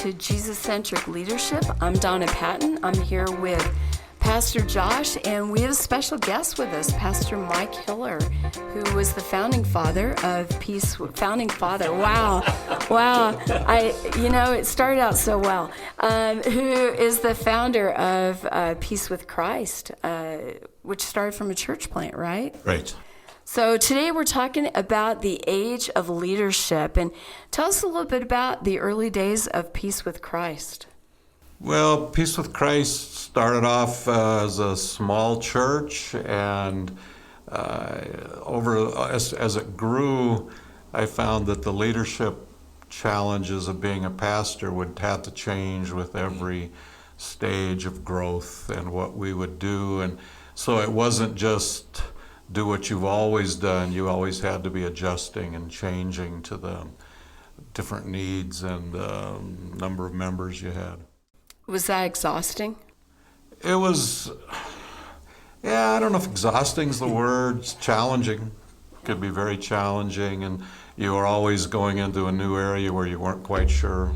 to Jesus-Centric Leadership. I'm Donna Patton. I'm here with Pastor Josh, and we have a special guest with us, Pastor Mike Hiller, who was the founding father of Peace. Founding father, wow. It started out so well. Who is the founder of Peace with Christ, which started from a church plant, right? Right. So today we're talking about the age of leadership, and tell us a little bit about the early days of Peace with Christ. Well, Peace with Christ started off as a small church, and as it grew, I found that the leadership challenges of being a pastor would have to change with every stage of growth and what we would do, and so it wasn't just do what you've always done. You always had to be adjusting and changing to the different needs and the number of members you had. Was that exhausting? It was, I don't know if exhausting is the word. It's challenging. It could be very challenging, and you were always going into a new area where you weren't quite sure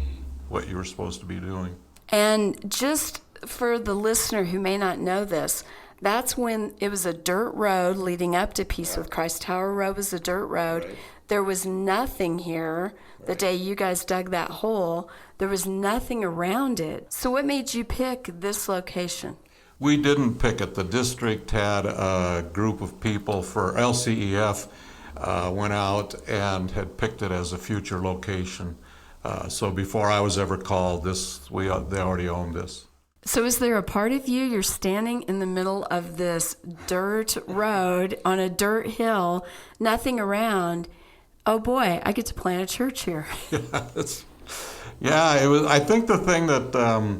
what you were supposed to be doing. And just for the listener who may not know this, that's when it was a dirt road leading up to Peace with Christ. Tower Road was a dirt road. Right. There was nothing here the day you guys dug that hole. There was nothing around it. So what made you pick this location? We didn't pick it. The district had a group of people for LCEF, went out and had picked it as a future location. So before I was ever called, they already owned this. So is there a part of you're standing in the middle of this dirt road on a dirt hill, nothing around. Oh boy, I get to plant a church here. Yeah, it was. I think the thing that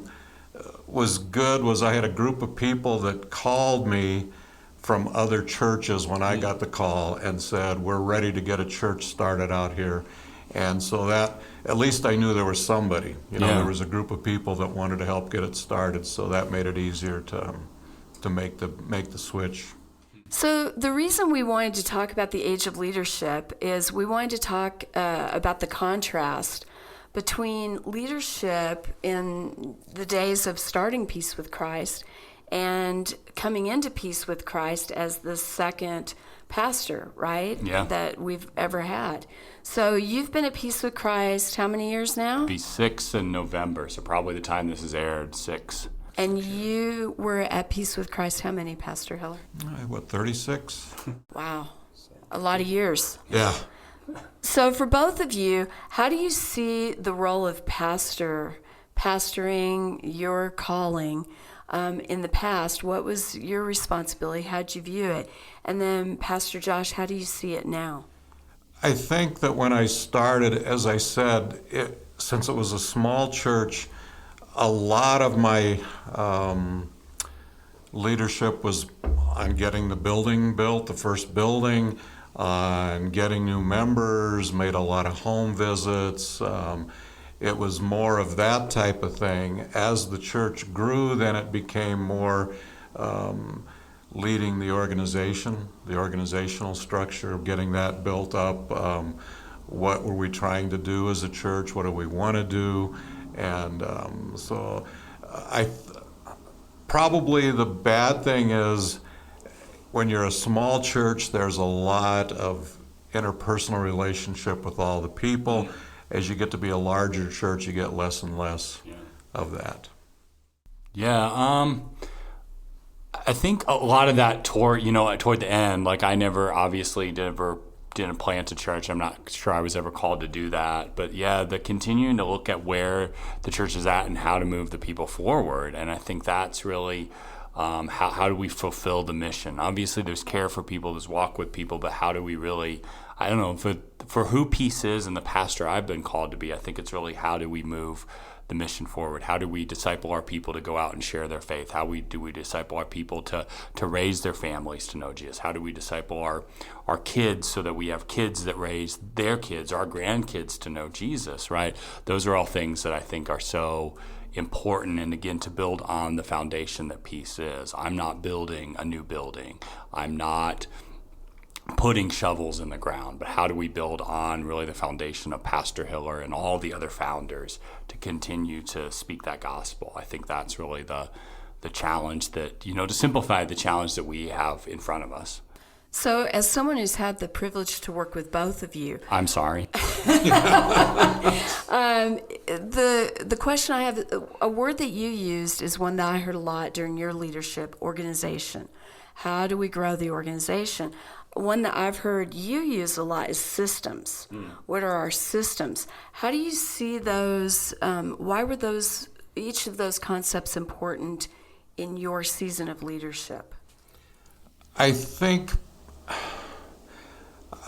was good was I had a group of people that called me from other churches when I got the call and said, we're ready to get a church started out here. And so that, at least I knew there was somebody. There was a group of people that wanted to help get it started, so that made it easier to make the switch. So the reason we wanted to talk about the age of leadership is we wanted to talk about the contrast between leadership in the days of starting Peace with Christ and coming into Peace with Christ as the second pastor, right? Yeah. That we've ever had. So you've been at Peace with Christ how many years now? It'll be 6 in November, so probably the time this is aired, 6. And you were at Peace with Christ how many, Pastor Hiller? 36? Wow. A lot of years. Yeah. So for both of you, how do you see the role of pastoring, your calling? In the past, what was your responsibility? How'd you view it? And then, Pastor Josh, how do you see it now? I think that when I started, as I said, since it was a small church, a lot of my leadership was on getting the building built, the first building, on getting new members, made a lot of home visits. It was more of that type of thing. As the church grew, then it became more leading the organization, the organizational structure, getting that built up. What were we trying to do as a church? What do we want to do? And so probably the bad thing is when you're a small church, there's a lot of interpersonal relationship with all the people. As you get to be a larger church, you get less and less of that. Yeah, I think a lot of that toward the end, like I never obviously didn't plant a church. I'm not sure I was ever called to do that. But yeah, the continuing to look at where the church is at and how to move the people forward. And I think that's really how do we fulfill the mission? Obviously, there's care for people, there's walk with people, but how do we really, I don't know, for who Peace is and the pastor I've been called to be, I think it's really how do we move the mission forward? How do we disciple our people to go out and share their faith? How do we disciple our people to raise their families to know Jesus? How do we disciple our kids so that we have kids that raise their kids, our grandkids to know Jesus, right? Those are all things that I think are so important, and again, to build on the foundation that Peace is. I'm not building a new building. I'm not putting shovels in the ground, but how do we build on really the foundation of Pastor Hiller and all the other founders to continue to speak that gospel? I think that's really the challenge that, to simplify the challenge that we have in front of us. So as someone who's had the privilege to work with both of you, I'm sorry. the question I have, a word that you used is one that I heard a lot during your leadership: organization. How do we grow the organization? One that I've heard you use a lot is systems. What are our systems? How do you see those? Why were each of those concepts important in your season of leadership? I think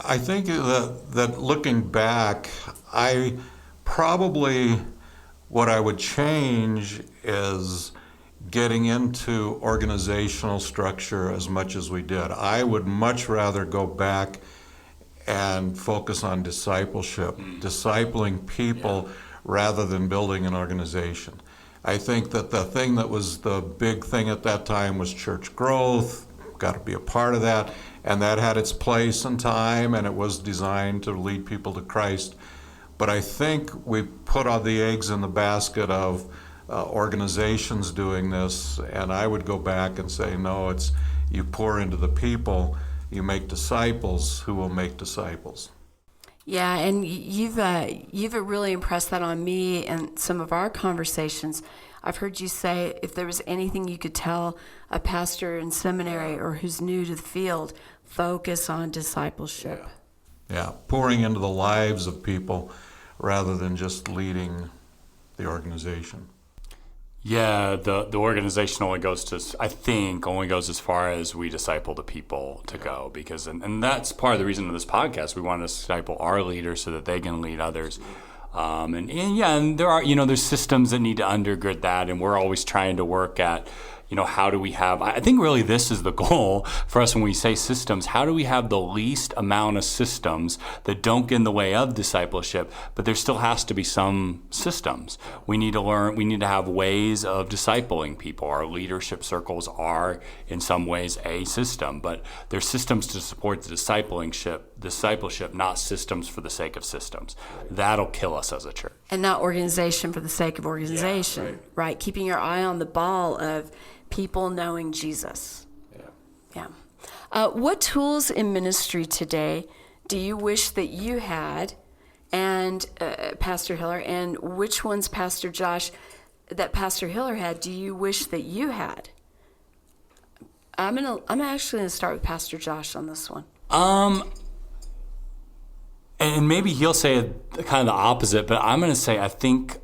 that looking back, what I would change is getting into organizational structure as much as we did. I would much rather go back and focus on discipleship, discipling people rather than building an organization. I think that the thing that was the big thing at that time was church growth. Got to be a part of that, and that had its place and time, and it was designed to lead people to Christ. But I think we put all the eggs in the basket of organizations doing this, and I would go back and say, no, it's you pour into the people, you make disciples who will make disciples. Yeah, and you've really impressed that on me and some of our conversations. I've heard you say if there was anything you could tell a pastor in seminary or who's new to the field, focus on discipleship. Yeah, pouring into the lives of people rather than just leading the organization. Yeah, the organization only goes as far as we disciple the people to go, because and that's part of the reason of this podcast. We want to disciple our leaders so that they can lead others. And there are, there's systems that need to undergird that, and we're always trying to work at, how do we have, I think really this is the goal for us when we say systems. How do we have the least amount of systems that don't get in the way of discipleship, but there still has to be some systems. We need to have ways of discipling people. Our leadership circles are in some ways a system, but there's systems to support the discipleship, not systems for the sake of systems. That'll kill us as a church. And not organization for the sake of organization, right? Keeping your eye on the ball of people knowing Jesus. Yeah. What tools in ministry today do you wish that you had, and Pastor Hiller, and which ones, Pastor Josh, that Pastor Hiller had, do you wish that you had? I'm actually gonna start with Pastor Josh on this one. And maybe he'll say kind of the opposite, but I'm going to say I think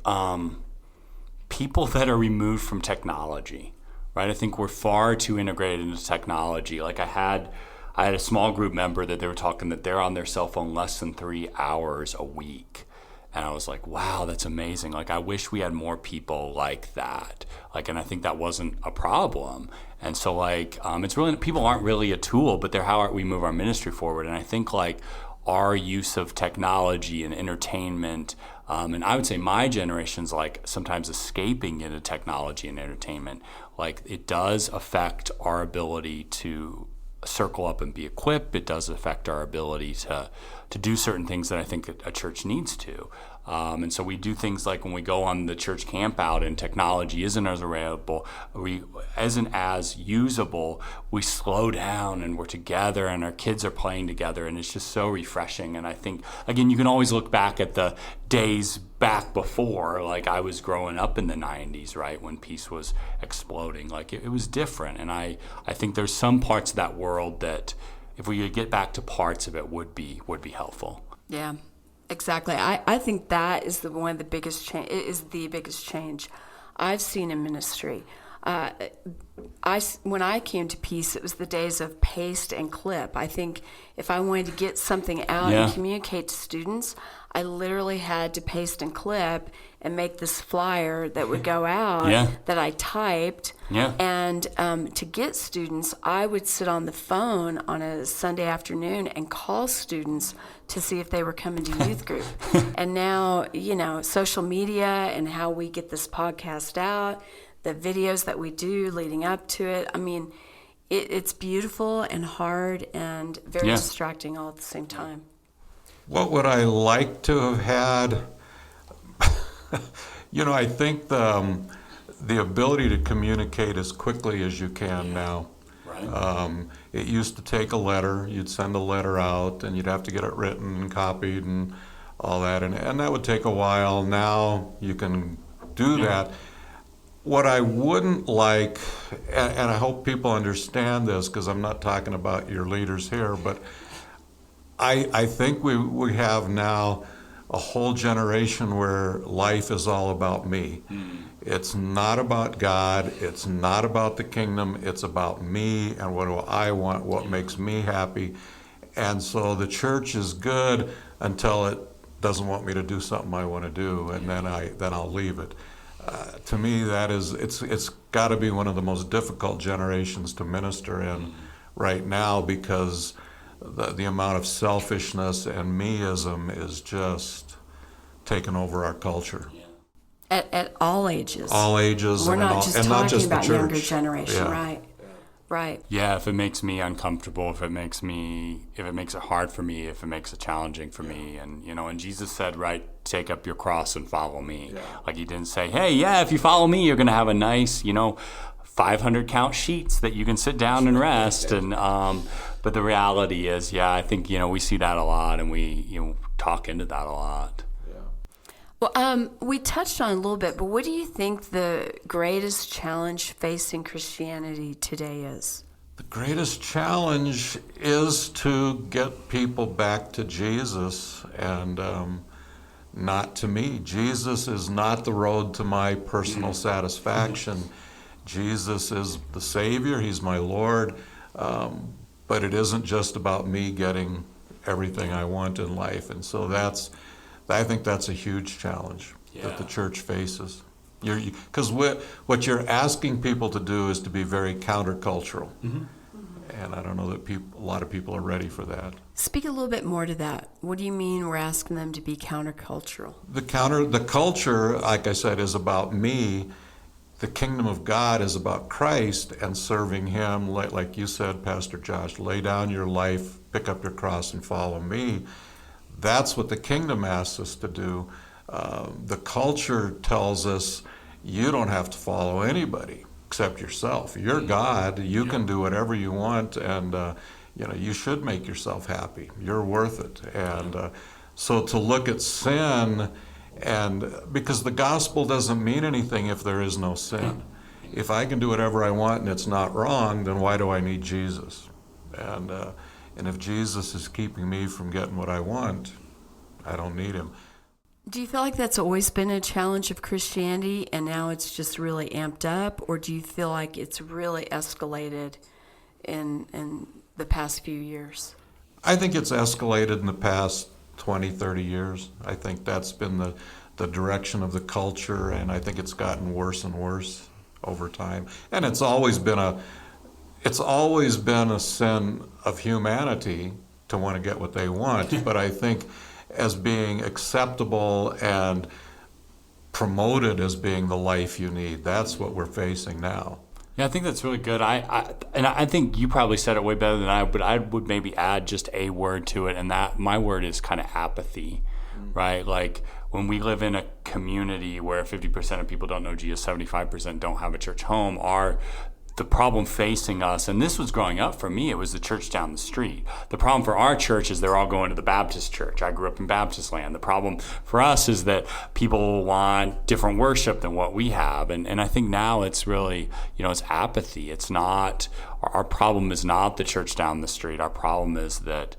people that are removed from technology, right? I think we're far too integrated into technology. Like I had a small group member that they were talking that they're on their cell phone less than 3 hours a week. And I was like, wow, that's amazing. Like, I wish we had more people like that. Like, and I think that wasn't a problem. And so it's really, people aren't really a tool, but they're how we move our ministry forward. And I think our use of technology and entertainment, and I would say my generation's sometimes escaping into technology and entertainment, it does affect our ability to circle up and be equipped. It does affect our ability to do certain things that I think a church needs to. And so we do things like when we go on the church camp out and technology isn't as available, isn't as usable, we slow down and we're together and our kids are playing together, and it's just so refreshing. And I think, again, you can always look back at the days back before, I was growing up in the 90s, right, when peace was exploding. It was different. And I think there's some parts of that world that if we could get back to parts of it would be helpful. Yeah. Exactly. I think that is one of the biggest the biggest change I've seen in ministry. When I came to Peace, it was the days of paste and clip. I think if I wanted to get something out and communicate to students, I literally had to paste and clip and make this flyer that would go out that I typed. And to get students, I would sit on the phone on a Sunday afternoon and call students to see if they were coming to youth group. And now, social media and how we get this podcast out, the videos that we do leading up to it. I mean, it's beautiful and hard and very Yeah. distracting all at the same time. What would I like to have had? I think the ability to communicate as quickly as you can now. Right. It used to take a letter. You'd send a letter out, and you'd have to get it written and copied and all that, and that would take a while. Now you can do that. What I wouldn't like, and I hope people understand this because I'm not talking about your leaders here, but I think we have now a whole generation where life is all about me. It's not about God. It's not about the kingdom. It's about me and what do I want, what makes me happy. And so the church is good until it doesn't want me to do something I want to do, and then I'll leave it. To me, it's got to be one of the most difficult generations to minister in right now, because the amount of selfishness and meism is just taking over our culture. At all ages. All ages. We're and not all, just and not talking just about the church. younger generation, Yeah. right? Right. Yeah, if it makes me uncomfortable, if it makes it hard for me, if it makes it challenging for me, and Jesus said, right, take up your cross and follow me. Like, he didn't say, hey, yeah, if you follow me, you're going to have a nice, 500 count sheets that you can sit down and rest. And but the reality is, I think we see that a lot, and we talk into that a lot. Well, we touched on it a little bit, but what do you think the greatest challenge facing Christianity today is? The greatest challenge is to get people back to Jesus and not to me. Jesus is not the road to my personal satisfaction. Jesus is the Savior. He's my Lord. But it isn't just about me getting everything I want in life. And so I think that's a huge challenge that the church faces. Because what you're asking people to do is to be very countercultural. And I don't know that a lot of people are ready for that. Speak a little bit more to that. What do you mean we're asking them to be countercultural? The culture, like I said, is about me. The kingdom of God is about Christ and serving Him. Like you said, Pastor Josh, lay down your life, pick up your cross, and follow me. That's what the kingdom asks us to do. The culture tells us you don't have to follow anybody except yourself. You're God. You can do whatever you want, and you should make yourself happy. You're worth it. And so to look at sin, and because the gospel doesn't mean anything if there is no sin. If I can do whatever I want and it's not wrong, then why do I need Jesus? And if Jesus is keeping me from getting what I want, I don't need Him. Do you feel like that's always been a challenge of Christianity and now it's just really amped up? Or do you feel like it's really escalated in the past few years? I think it's escalated in the past 20, 30 years. I think that's been the direction of the culture, and I think it's gotten worse and worse over time. And it's always been a sin of humanity to want to get what they want, but I think as being acceptable and promoted as being the life you need, that's what we're facing now. Yeah, I think that's really good. I think you probably said it way better than I, but I would maybe add just a word to it, and that my word is kind of apathy, right? Like, when we live in a community where 50% of people don't know Jesus, 75% don't have a church home, the problem facing us, and this was growing up for me, it was the church down the street. The problem for our church is they're all going to the Baptist church. I grew up in Baptist land. The problem for us is that people want different worship than what we have. And I think now it's really, it's apathy. It's not, our problem is not the church down the street. Our problem is that,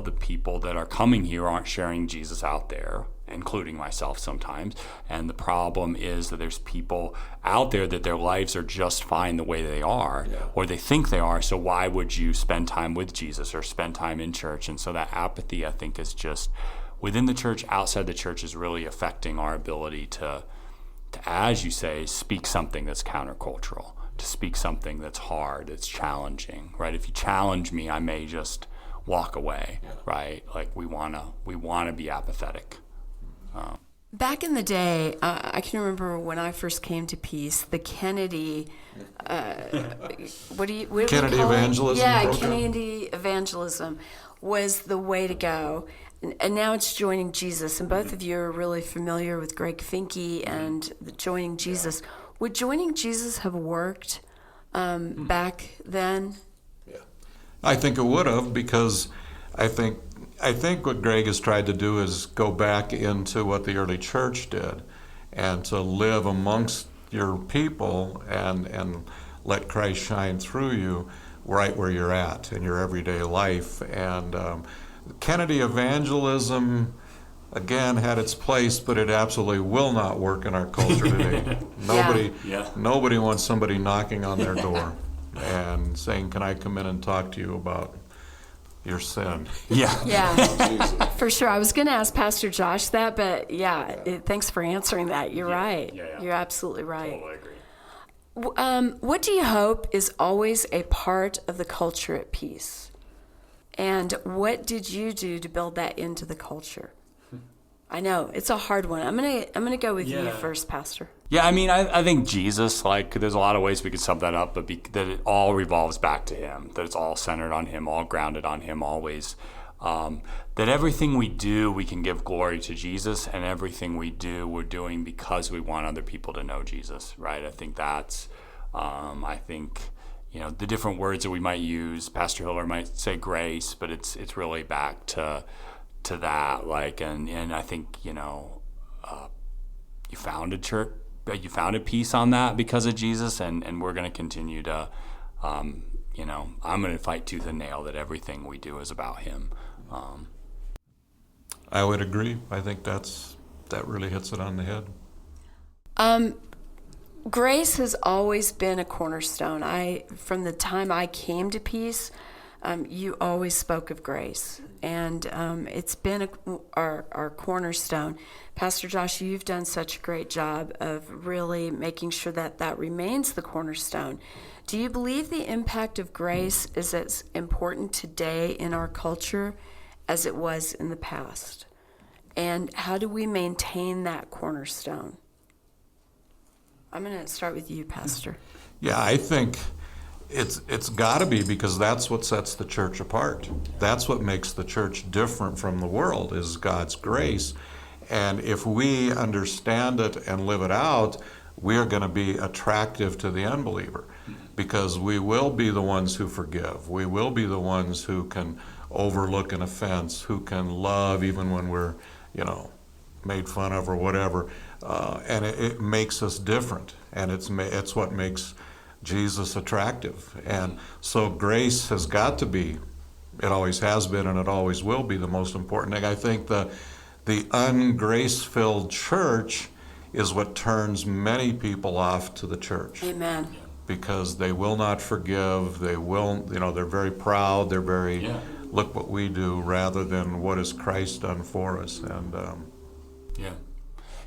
the people that are coming here aren't sharing Jesus out there, including myself sometimes. And the problem is that there's people out there that their lives are just fine the way they are, or they think they are. So why would you spend time with Jesus or spend time in church? And so that apathy, I think, is just within the church, outside the church, is really affecting our ability to, as you say, speak something that's countercultural, to speak something that's hard, that's challenging, right? If you challenge me, I may just walk away, right? Like, we wanna be apathetic. Back in the day, I can remember when I first came to Peace, the Kennedy, what do you Kennedy call it? evangelism Yeah, program? Kennedy evangelism was the way to go. And now it's Joining Jesus. And both of you are really familiar with Greg Finke and the Joining Jesus. Would Joining Jesus have worked back then? I think it would have, because I think what Greg has tried to do is go back into what the early church did, and to live amongst your people and let Christ shine through you right where you're at in your everyday life. And Kennedy evangelism, again, had its place, but it absolutely will not work in our culture today. Nobody wants somebody knocking on their door and saying, "Can I come in and talk to you about your sin?" Yeah, for sure. I was going to ask Pastor Josh that, but thanks for answering that. You're right. Yeah. You're absolutely right. Totally agree. What do you hope is always a part of the culture at Peace? And what did you do to build that into the culture? I know it's a hard one. I'm gonna go with you first, Pastor. Yeah, I mean, I think Jesus, like, there's a lot of ways we could sum that up, but that it all revolves back to him, that it's all centered on him, all grounded on him always. That everything we do, we can give glory to Jesus, and everything we do, we're doing because we want other people to know Jesus, right? I think that's, the different words that we might use, Pastor Hiller might say grace, but it's really back to that, like, and I think, you founded church, you founded Peace on that because of Jesus, and we're going to continue to, I'm going to fight tooth and nail that everything we do is about him. I would agree. I think that really hits it on the head. Grace has always been a cornerstone. From the time I came to Peace, you always spoke of grace, and it's been our cornerstone. Pastor Josh, you've done such a great job of really making sure that remains the cornerstone. Do you believe the impact of grace is as important today in our culture as it was in the past? And how do we maintain that cornerstone? I'm going to start with you, Pastor. Yeah, I think it's got to be, because that's what sets the church apart. That's what makes the church different from the world, is God's grace. And if we understand it and live it out, we are going to be attractive to the unbeliever, because we will be the ones who forgive. We will be the ones who can overlook an offense, who can love even when we're, made fun of or whatever. And it makes us different, and it's what makes Jesus attractive. And so grace has got to be, it always has been and it always will be, the most important thing. I think the ungrace-filled church is what turns many people off to the church. Amen. Because they will not forgive, they're very proud, they're very, look what we do, rather than what has Christ done for us. And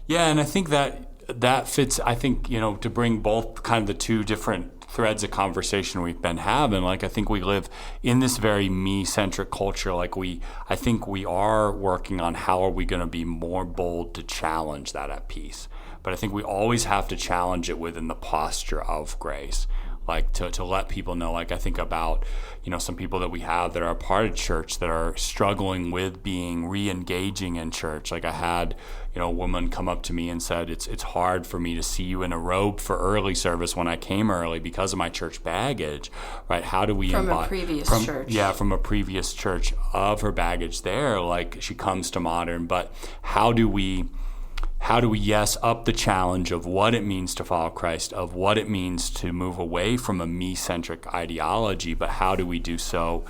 and I think that fits, I think, to bring both kind of the two different threads of conversation we've been having. Like, I think we live in this very me-centric culture. Like, I think we are working on how are we going to be more bold to challenge that at Peace. But I think we always have to challenge it within the posture of grace. Like, to let people know, like, I think about, some people that we have that are a part of church that are struggling with being re-engaging in church. Like, I had, a woman come up to me and said, it's hard for me to see you in a robe for early service when I came early because of my church baggage, right? How do we From a previous church. Yeah, from a previous church, of her baggage there, like, she comes to Modern, but how do we, yes, up the challenge of what it means to follow Christ, of what it means to move away from a me-centric ideology, but how do we do so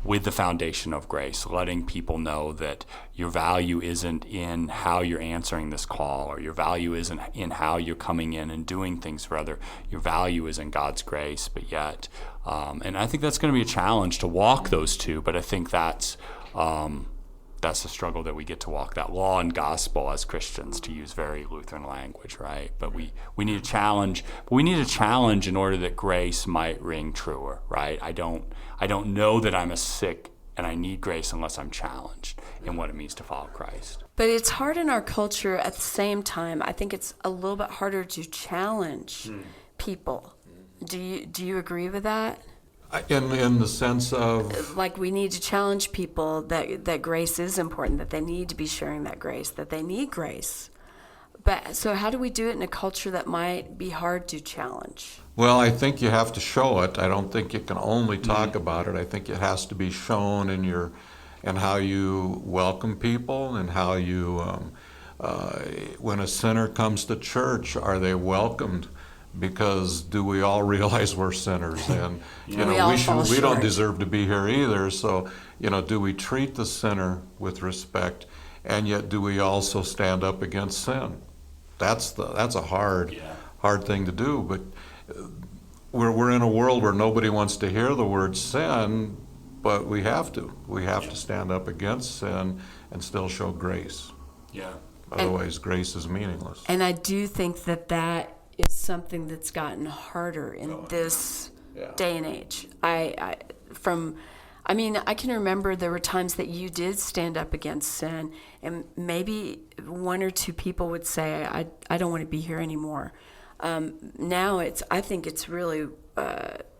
with the foundation of grace, letting people know that your value isn't in how you're answering this call, or your value isn't in how you're coming in and doing things. Rather, your value is in God's grace, but yet, and I think that's going to be a challenge to walk those two, but I think that's the struggle that we get to walk, that law and gospel as Christians, to use very Lutheran language, right? But we need a challenge. But we need a challenge in order that grace might ring truer, right? I don't know that I'm a sick and I need grace unless I'm challenged in what it means to follow Christ. But it's hard in our culture at the same time. I think it's a little bit harder to challenge people. Do you agree with that? In the sense of? Like, we need to challenge people that grace is important, that they need to be sharing that grace, that they need grace. But so how do we do it in a culture that might be hard to challenge? Well, I think you have to show it. I don't think you can only talk about it. I think it has to be shown in how you welcome people, and how you, when a sinner comes to church, are they welcomed? Because do we all realize we're sinners, and We all fall we don't short. deserve to be here either. So, do we treat the sinner with respect, and yet do we also stand up against sin? That's a hard thing to do. But we're in a world where nobody wants to hear the word sin, but we have to stand up against sin and still show grace. Yeah. Otherwise, grace is meaningless. And I do think that is something that's gotten harder in this day and age. I can remember there were times that you did stand up against sin, and maybe one or two people would say, I don't want to be here anymore. Now I think it's really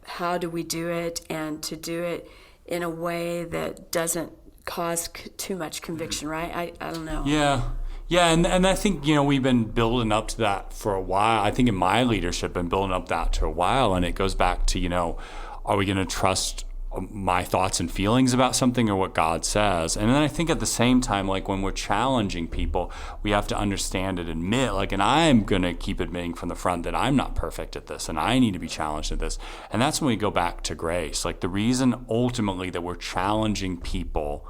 how do we do it, and to do it in a way that doesn't cause too much conviction, right? I don't know. Yeah, and I think, we've been building up to that for a while. I think in my leadership, been building up that to a while, and it goes back to, are we going to trust my thoughts and feelings about something or what God says? And then I think at the same time, like when we're challenging people, we have to understand and admit, and I'm going to keep admitting from the front that I'm not perfect at this, and I need to be challenged at this. And that's when we go back to grace. Like, the reason ultimately that we're challenging people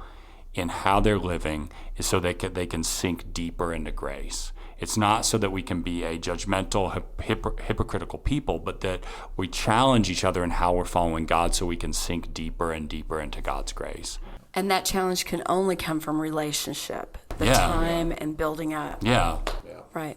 in how they're living is so they can sink deeper into grace. It's not so that we can be a judgmental, hypocritical people, but that we challenge each other in how we're following God so we can sink deeper and deeper into God's grace. And that challenge can only come from relationship, the time and building up. Yeah. Right.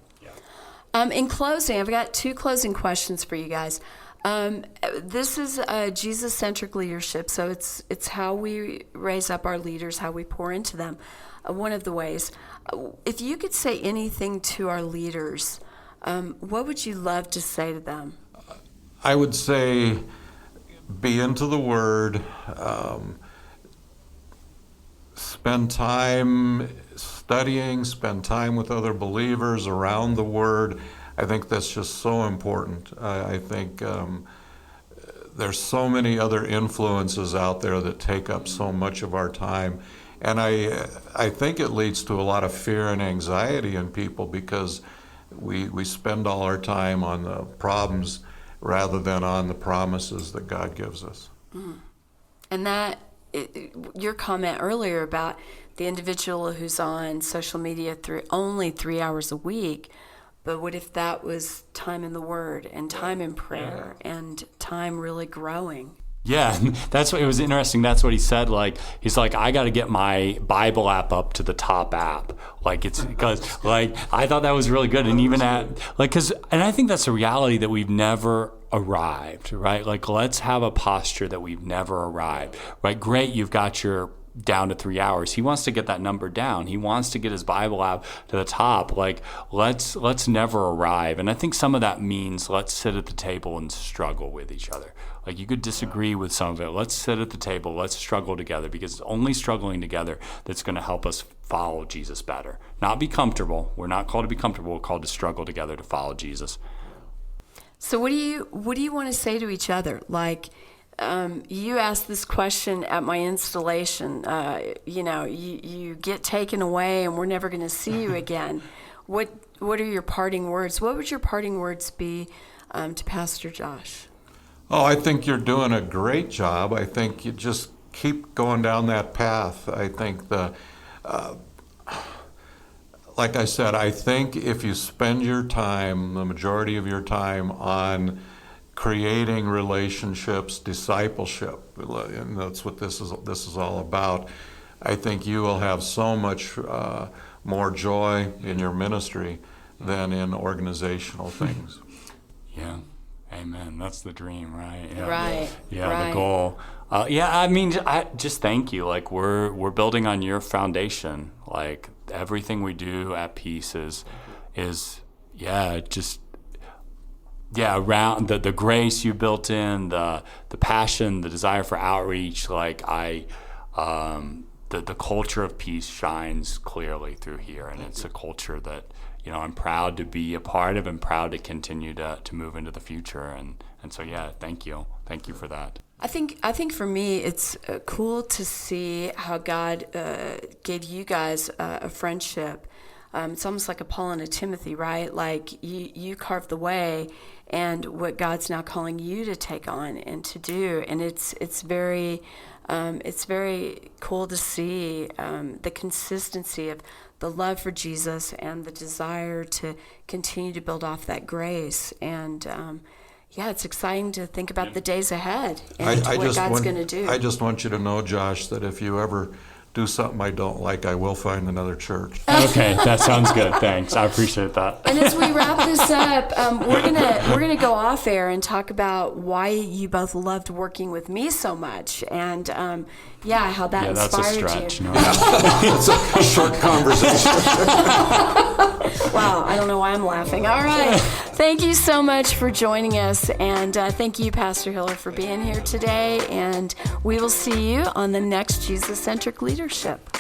In closing, I've got 2 closing questions for you guys. This is Jesus-Centric Leadership, so it's how we raise up our leaders, how we pour into them. One of the ways. If you could say anything to our leaders, what would you love to say to them? I would say, be into the Word, spend time studying, spend time with other believers around the Word. I think that's just so important. I think there's so many other influences out there that take up so much of our time. And I think it leads to a lot of fear and anxiety in people, because we spend all our time on the problems rather than on the promises that God gives us. And your comment earlier about the individual who's on social media only 3 hours a week, but what if that was time in the Word and time in prayer and time really growing? Yeah, that's what it was interesting. That's what he said. He's like, I got to get my Bible app up to the top app. It's because I thought that was really good. And even and I think that's a reality that we've never arrived, right? Let's have a posture that we've never arrived, right? Great, you've got your down to 3 hours. He wants to get that number down. He wants to get his Bible app to the top. Let's never arrive. And I think some of that means let's sit at the table and struggle with each other. You could disagree with some of it. Let's sit at the table. Let's struggle together, because it's only struggling together that's going to help us follow Jesus better. Not be comfortable. We're not called to be comfortable. We're called to struggle together to follow Jesus. So what do you want to say to each other? You asked this question at my installation. You get taken away and we're never going to see you again. What are your parting words? What would your parting words be to Pastor Josh? Oh, I think you're doing a great job. I think you just keep going down that path. I think like I said, I think if you spend your time, the majority of your time, on creating relationships, discipleship, and that's what this is all about, I think you will have so much more joy in your ministry than in organizational things. Yeah. Amen. That's the dream, right? Yeah. Right. Yeah, right. the goal. I mean, I just thank you. Like we're building on your foundation. Like everything we do at Peace is around the grace you built in, the passion, the desire for outreach. Like the culture of Peace shines clearly through here, and it's a culture that I'm proud to be a part of and proud to continue to move into the future. And so thank you for that. I think for me, it's cool to see how God gave you guys a friendship. It's almost like a Paul and a Timothy, right? Like you carved the way, and what God's now calling you to take on and to do. And it's very cool to see the consistency of the love for Jesus and the desire to continue to build off that grace. And it's exciting to think about the days ahead and what God's going to do. I just want you to know, Josh, that if you ever do something I don't like, I will find another church. Okay, that sounds good. Thanks, I appreciate that. And as we wrap this up, we're gonna go off air and talk about why you both loved working with me so much, and how that inspired that's a stretch. you. No. It's a short conversation. Wow, I don't know why I'm laughing. All right, thank you so much for joining us, and thank you, Pastor Hiller, for being here today. And we will see you on the next Jesus-Centric Leadership.